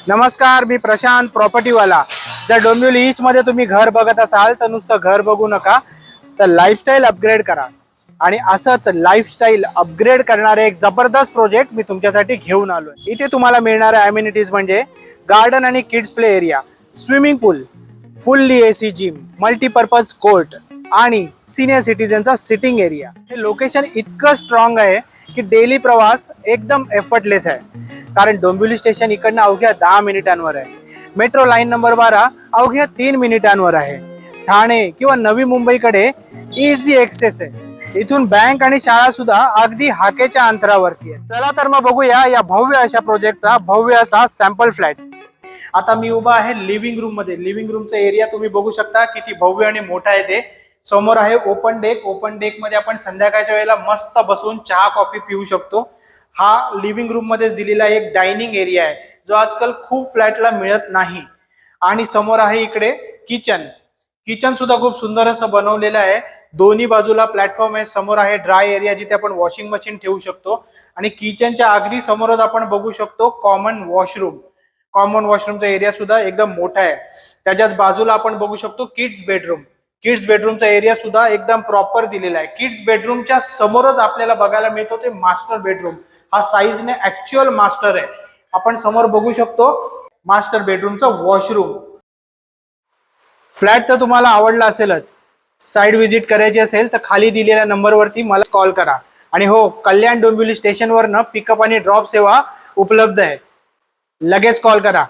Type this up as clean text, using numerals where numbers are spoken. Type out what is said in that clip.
नमस्कार, मी प्रशांत प्रॉपर्टीवाला। जर डोंबिवली ईस्ट मध्ये तुम्ही घर बघत असाल तर नुसतं घर बघू नका, तर लाईफस्टाईल अपग्रेड करा। आणि असंच लाईफस्टाईल अपग्रेड करणारे एक जबरदस्त प्रोजेक्ट मी तुमच्यासाठी घेऊन आलोय। इथे तुम्हाला मिळणाऱ्या अम्युनिटीज म्हणजे गार्डन आणि kids play area, swimming pool, fully AC gym, multipurpose court आणि सिनियर सिटीजनचा सिटिंग एरिया। हे लोकेशन इतकं स्ट्रॉंग आहे की डेली प्रवास एकदम एफर्टलेस आहे, कारण डोंबिवली स्टेशन इकडनं अवघ्या 10 मिनिटांवर आहे। मेट्रो लाईन नंबर 12 अवघ्या 3 मिनिटांवर आहे। ठाणे किंवा नवी मुंबईकडे इझी एक्सेस आहे। इथून बँक आणि शाळा सुद्धा अगदी हाकेच्या अंतरावरती आहे। चला तर मग बघूया या भव्य अशा प्रोजेक्टचा भव्य असा सॅम्पल फ्लॅट। आता मी उभा आहे लिव्हिंग रूम मध्ये। लिव्हिंग रूमचा एरिया तुम्ही बघू शकता किती भव्य आणि मोठा आहे ते। समोर आहे ओपन डेक। ओपन डेक मध्ये आपण संध्याकाळच्या वेळेला मस्त बसून चहा कॉफी पिऊ शकतो। हा लिव्हिंग रूम मध्येच दिलेला एक डायनिंग एरिया आहे, जो आजकाल खूप फ्लॅटला मिळत नाही। आणि समोर आहे इकडे किचन। किचन सुद्धा खूप सुंदर असं बनवलेलं आहे। दोन्ही बाजूला प्लॅटफॉर्म आहे। समोर आहे ड्राय एरिया, जिथे आपण वॉशिंग मशीन ठेवू शकतो। आणि किचनच्या अगदी समोरच आपण बघू शकतो कॉमन वॉशरूम। कॉमन वॉशरूमचा एरिया सुद्धा एकदम मोठा आहे। त्याच्याच बाजूला आपण बघू शकतो किड्स बेडरूम। किड्स बेडरूमचा एरिया सुद्धा एकदम प्रॉपर दिलेला आहे। किड्स बेडरूमच्या समोरच आपल्याला बघायला मिळतो ते मास्टर बेडरूम। हा साईजने ऍक्च्युअल मास्टर आहे। आपण समोर बघू शकतो मास्टर बेडरूमचा वॉशरूम। फ्लॅट तर तुम्हाला आवडला असेलच। साइट व्हिजिट करायची असेल तर खाली दिलेल्या नंबरवरती मला कॉल करा। आणि हो, कल्याण डोंबिवली स्टेशनवरनं पिकअप आणि ड्रॉप सेवा उपलब्ध आहे। लगेच कॉल करा।